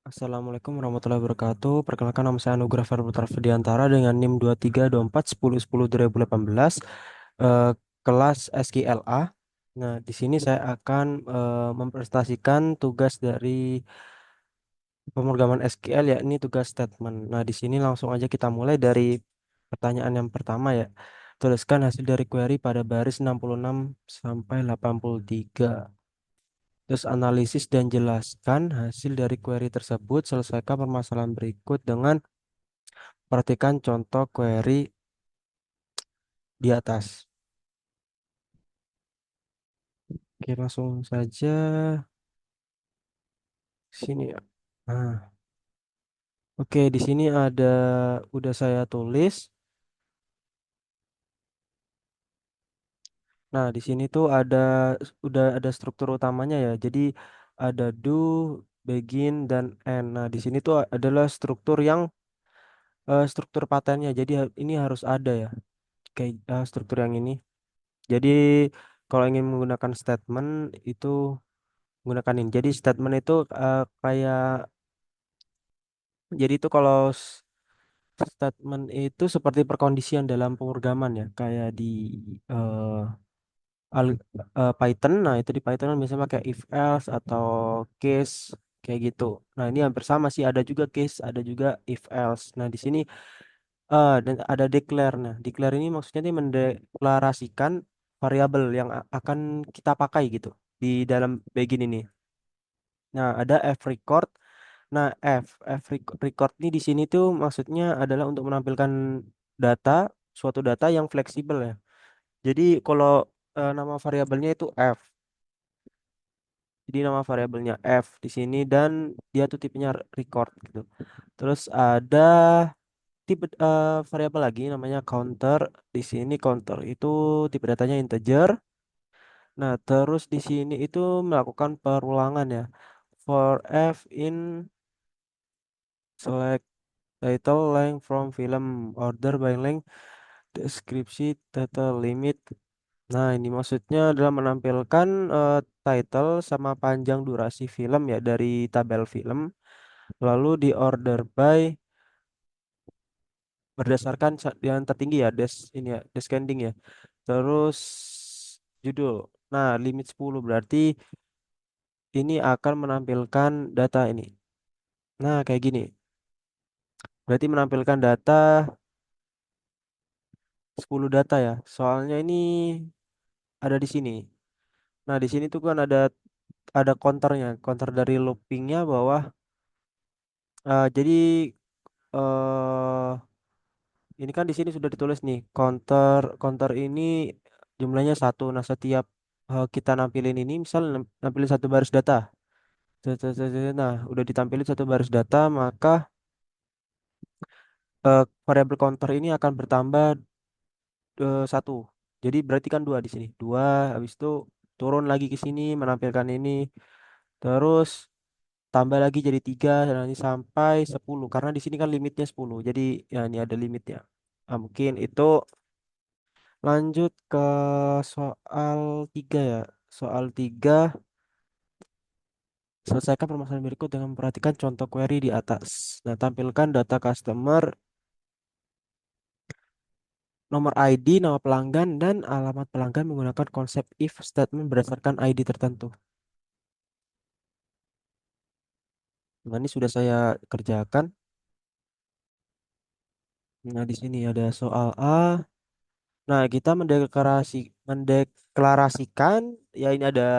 Assalamualaikum warahmatullahi wabarakatuh. Perkenalkan nama saya Anugrah Putra Fidiantara dengan NIM 232410102018 eh, kelas SQLA. Nah, di sini saya akan mempresentasikan tugas dari pemrograman SQL yakni tugas statement. Nah, di sini langsung aja kita mulai dari pertanyaan yang pertama ya. Tuliskan hasil dari query pada baris 66 sampai 83. Terus analisis dan jelaskan hasil dari query tersebut. Selesaikan permasalahan berikut dengan perhatikan contoh query di atas. Oke, langsung saja sini ya. Nah, oke, di sini udah saya tulis. Nah, di sini tuh udah ada struktur utamanya ya. Jadi ada do, begin, dan end. Nah, di sini tuh adalah struktur patennya. Jadi ini harus ada ya. Kayak struktur yang ini. Jadi kalau ingin menggunakan statement itu menggunakan ini. Jadi statement itu kayak jadi itu kalau statement itu seperti perkondisian dalam pemrograman ya, kayak di eh, Python. Nah, itu di Python kan biasanya pakai if else atau case kayak gitu. Nah, ini hampir sama sih, ada juga case, ada juga if else. Nah, di sini dan ada declare. Nah, declare ini maksudnya dia mendeklarasikan variabel yang akan kita pakai gitu di dalam begin ini. Nah, ada F record. Nah, record ini di sini tuh maksudnya adalah untuk menampilkan data, suatu data yang fleksibel ya. Jadi kalau nama variabelnya itu F. Jadi nama variabelnya F di sini dan dia tuh tipenya record gitu. Terus ada tipe variabel lagi namanya counter. Di sini counter itu tipe datanya integer. Nah, terus di sini itu melakukan perulangan ya. For F in select title length from film order by length deskripsi title limit. Nah, ini maksudnya adalah menampilkan title sama panjang durasi film ya dari tabel film, lalu di order by berdasarkan yang tertinggi ya, ini ya, descending ya. Terus judul. Nah, limit 10 berarti ini akan menampilkan data ini. Nah, kayak gini. Berarti menampilkan data 10 data ya. Soalnya ini ada di sini. Nah, di sini tuh kan ada counternya, counter dari loopingnya bawah. Jadi eh ini kan di sini sudah ditulis nih counter counter ini jumlahnya satu. Nah, setiap kita nampilin ini, misal nampilin satu baris data. Nah, udah ditampilin satu baris data, maka variabel counter ini akan bertambah satu. Jadi berarti kan dua di sini. Dua, habis itu turun lagi ke sini menampilkan ini. Terus tambah lagi jadi 3 dan nanti sampai 10 karena di sini kan limitnya 10. Jadi ya ini ada limitnya. Nah, mungkin itu lanjut ke soal 3 ya. Soal 3, selesaikan permasalahan berikut dengan memperhatikan contoh query di atas. Nah, tampilkan data customer, nomor ID, nama pelanggan, dan alamat pelanggan menggunakan konsep if statement berdasarkan ID tertentu. Nah, ini sudah saya kerjakan. Nah, di sini ada soal A. Nah, kita mendeklarasikan ya ini ada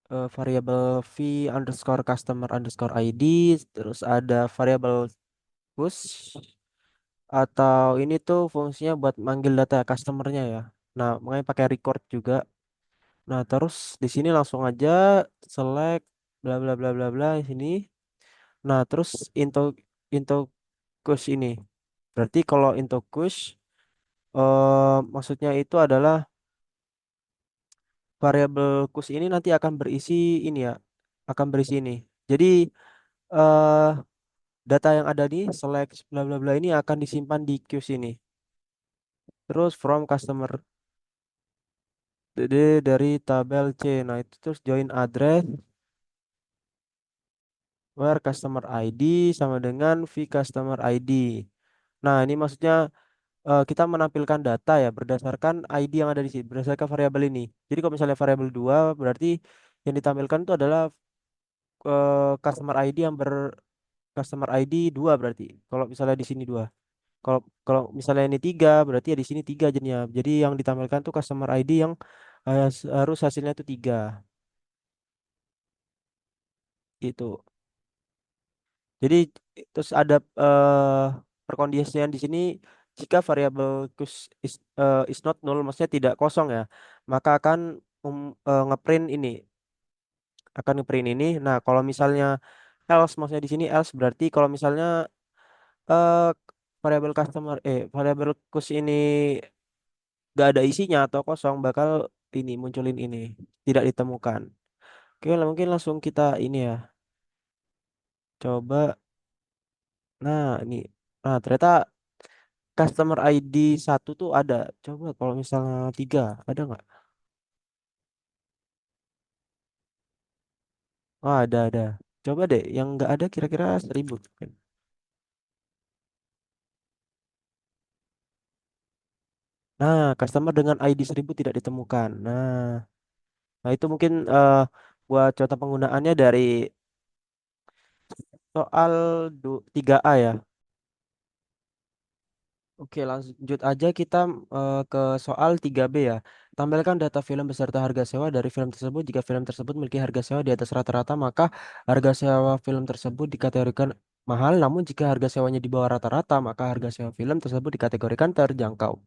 variabel v underscore customer underscore ID, terus ada variabel push atau ini tuh fungsinya buat manggil data customernya ya. Nah, makanya pakai record juga. Nah, terus di sini langsung aja select bla bla bla bla bla di sini. Nah, terus into kush ini. Berarti kalau into kush maksudnya itu adalah variabel kus ini nanti akan berisi ini ya, akan berisi ini. Jadi eh data yang ada di select bla bla bla ini akan disimpan di queue ini. Terus from customer dari tabel C. Nah, itu terus join address. where customer ID sama dengan v customer ID. Nah, ini maksudnya kita menampilkan data ya berdasarkan ID yang ada di sini, berdasarkan variabel ini. Jadi kalau misalnya variabel 2 berarti yang ditampilkan itu adalah customer ID yang customer ID 2 berarti. Kalau misalnya di sini 2. Kalau kalau misalnya ini 3 berarti ya di sini 3 jadinya. Jadi yang ditampilkan tuh customer ID yang harus hasilnya itu 3 gitu. Jadi terus ada perkondisian di sini jika variabel is not null maksudnya tidak kosong ya, maka akan ngeprint ini, akan ngeprint ini. Nah, kalau misalnya else maksudnya di sini else berarti kalau misalnya eh variabel kus ini gak ada isinya atau kosong bakal ini munculin ini tidak ditemukan. Oke, mungkin langsung kita ini ya. Coba. Nah, ini. Nah, ternyata customer ID satu tuh ada. Coba kalau misalnya tiga, ada nggak? Oh, ada. Coba deh, yang nggak ada kira-kira 1.000. Nah, customer dengan ID 1.000 tidak ditemukan. Nah itu mungkin buat contoh penggunaannya dari soal 3A ya. Oke, lanjut aja kita ke soal 3B ya. Tampilkan data film beserta harga sewa dari film tersebut. Jika film tersebut memiliki harga sewa di atas rata-rata, maka harga sewa film tersebut dikategorikan mahal. Namun jika harga sewanya di bawah rata-rata, maka harga sewa film tersebut dikategorikan terjangkau.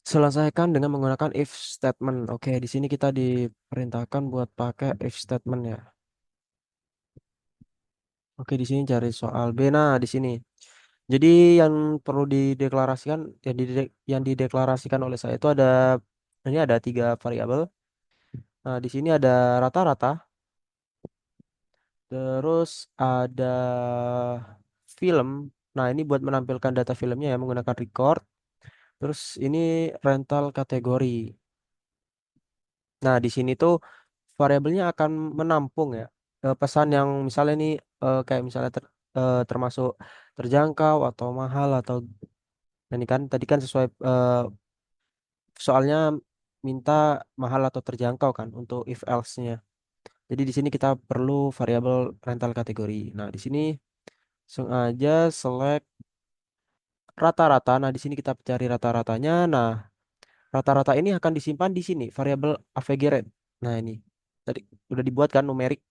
Selesaikan dengan menggunakan if statement. Oke, di sini kita diperintahkan buat pakai if statement ya. Oke, di sini cari soal B. Nah, di sini. Jadi yang perlu dideklarasikan, yang dideklarasikan oleh saya itu ada, ini ada 3 variabel. Nah, di sini ada rata-rata, terus ada film. Nah, ini buat menampilkan data filmnya ya menggunakan record. Terus ini rental kategori. Nah, di sini tuh variabelnya akan menampung ya pesan yang misalnya ini kayak misalnya termasuk terjangkau atau mahal atau nah, ini kan tadi kan sesuai soalnya minta mahal atau terjangkau kan untuk if else-nya. Jadi di sini kita perlu variabel rental kategori. Nah, di sini langsung aja select rata-rata. Nah, di sini kita cari rata-ratanya. Nah, rata-rata ini akan disimpan di sini variabel AVG rate. Nah, ini tadi udah dibuat kan numerik.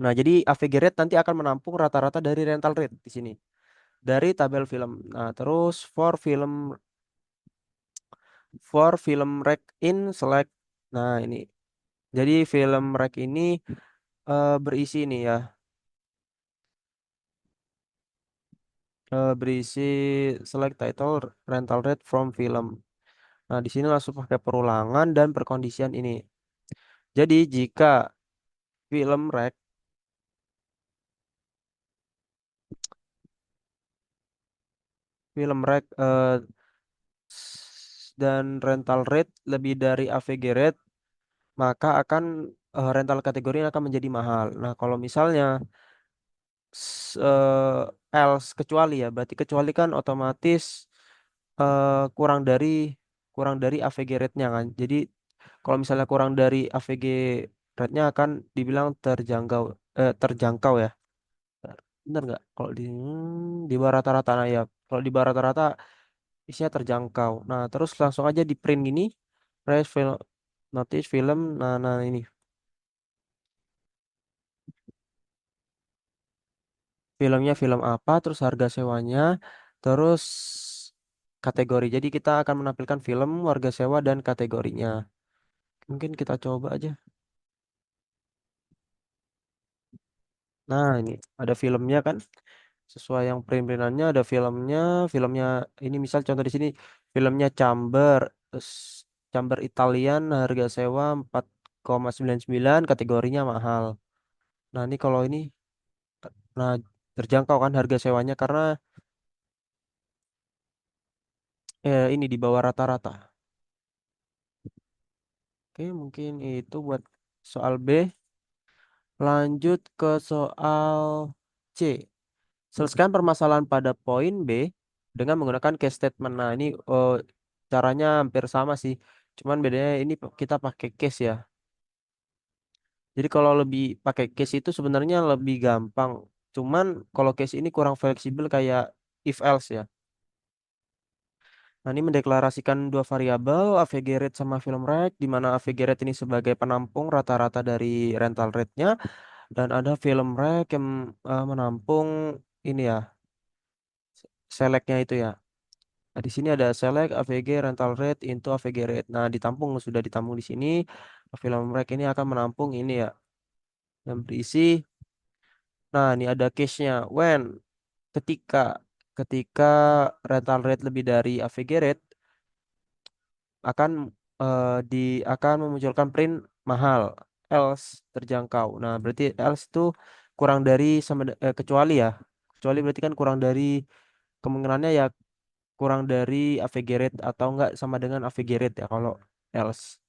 Nah, jadi AVG rate nanti akan menampung rata-rata dari rental rate di sini. Dari tabel film. Nah, terus for film rec in select. Nah, ini. Jadi film rec ini berisi ini ya, berisi select title rental rate from film. Nah, di sini langsung pakai perulangan dan perkondisian ini. Jadi jika film rec film rec dan rental rate lebih dari AVG rate, maka akan rental kategori akan menjadi mahal. Nah, kalau misalnya else kecuali ya, berarti kecuali kan otomatis kurang dari AVG rate-nya kan. Jadi kalau misalnya kurang dari AVG rate-nya akan dibilang terjangkau ya. Bener nggak? Kalau di bawah rata-rata, nah ya. Kalau di bawah rata-rata isinya terjangkau. Nah, terus langsung aja di print gini, price film, notice film. Nah ini filmnya film apa, terus harga sewanya, terus kategori. Jadi kita akan menampilkan film, harga sewa dan kategorinya. Mungkin kita coba aja. Nah, ini ada filmnya kan. Sesuai yang print-printannya ada filmnya. Filmnya ini misal contoh di sini filmnya Chamber, terus Chamber Italian harga sewa 4,99 kategorinya mahal. Nah, ini kalau ini nah terjangkau kan harga sewanya karena ini di bawah rata-rata. Oke, mungkin itu buat soal B. Lanjut ke soal C. Selesaikan permasalahan pada poin B dengan menggunakan case statement. Nah, ini caranya hampir sama sih. Cuman bedanya ini kita pakai case ya. Jadi kalau lebih pakai case itu sebenarnya lebih gampang. Cuman kalau case ini kurang fleksibel kayak if else ya. Nah, ini mendeklarasikan dua variabel, AVG rate sama film rate, di mana AVG rate ini sebagai penampung rata-rata dari rental rate-nya, dan ada film rate yang menampung ini ya, select-nya itu ya. Nah, di sini ada select AVG rental rate into AVG rate. Nah, ditampung sudah ditampung di sini. Film rate ini akan menampung ini ya, yang berisi. Nah, ini ada case-nya. When ketika ketika rental rate lebih dari AVG rate akan di akan memunculkan print mahal, else terjangkau. Nah, berarti else itu kurang dari kecuali ya. Kecuali berarti kan kurang dari kemungkinannya ya kurang dari AVG rate atau enggak sama dengan AVG rate ya kalau else.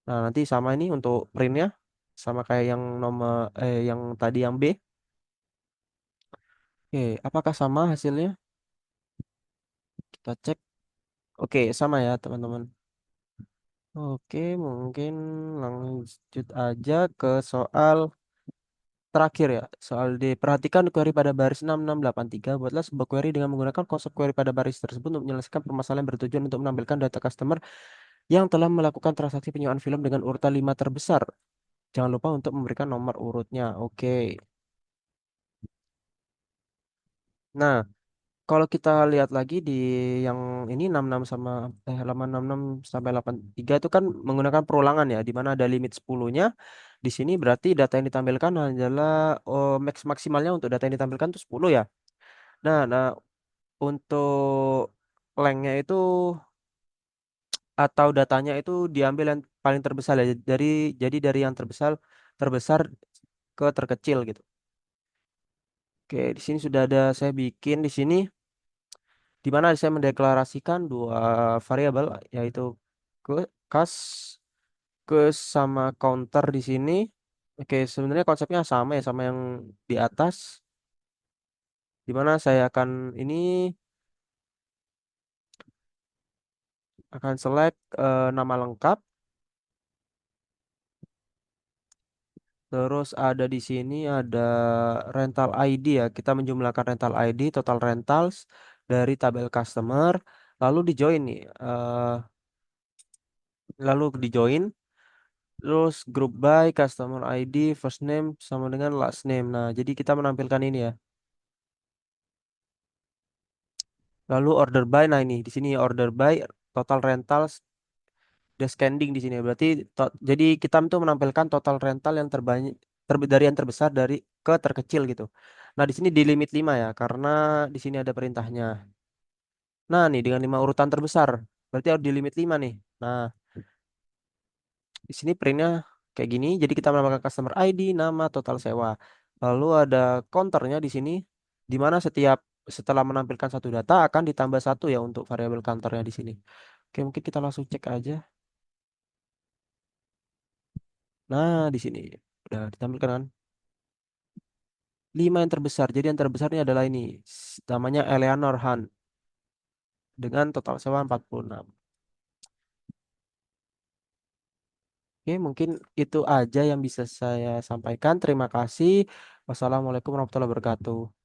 Nah, nanti sama ini untuk printnya sama kayak yang yang tadi yang B. Oke, apakah sama hasilnya? Kita cek. Oke, sama ya, teman-teman. Oke, mungkin lanjut aja ke soal terakhir ya. Soal D. Perhatikan query pada baris 6683. Buatlah sebuah query dengan menggunakan konsep query pada baris tersebut untuk menyelesaikan permasalahan yang bertujuan untuk menampilkan data customer yang telah melakukan transaksi penyewaan film dengan urutan 5 terbesar. Jangan lupa untuk memberikan nomor urutnya. Oke. Nah, kalau kita lihat lagi di yang ini 66 sama halaman 66 sampai 83 itu kan menggunakan perulangan ya, di mana ada limit 10-nya. Di sini berarti data yang ditampilkan adalah maksimalnya untuk data yang ditampilkan itu 10 ya. Nah, untuk lengthnya itu atau datanya itu diambil yang paling terbesar ya. Jadi dari yang terbesar terbesar ke terkecil gitu. Oke, di sini sudah ada saya bikin di sini di mana saya mendeklarasikan dua variabel yaitu ke kas ke sama counter di sini. Oke, sebenarnya konsepnya sama ya sama yang di atas di mana saya akan ini akan select nama lengkap. Terus ada di sini ada rental ID ya. Kita menjumlahkan rental ID, total rentals dari tabel customer, lalu di join nih. Lalu di join, terus group by customer ID first name sama dengan last name. Nah, jadi kita menampilkan ini ya. Lalu order by, nah ini di sini order by total rentals descending di sini. Berarti jadi kita tuh menampilkan total rental yang terbanyak dari yang terbesar dari ke terkecil gitu. Nah, di sini di limit 5 ya, karena di sini ada perintahnya. Nah, nih dengan 5 urutan terbesar. Berarti harus di limit 5 nih. Nah, di sini printnya kayak gini. Jadi kita menambahkan customer ID, nama, total sewa. Lalu ada counternya di sini, di mana setelah menampilkan satu data akan ditambah satu ya untuk variabel counternya di sini. Oke, mungkin kita langsung cek aja. Nah, di sini udah ditampilkan kan. 5 yang terbesar. Jadi yang terbesar ini adalah ini. Namanya Eleanor Han dengan total sewa 46. Oke, mungkin itu aja yang bisa saya sampaikan. Terima kasih. Wassalamualaikum warahmatullahi wabarakatuh.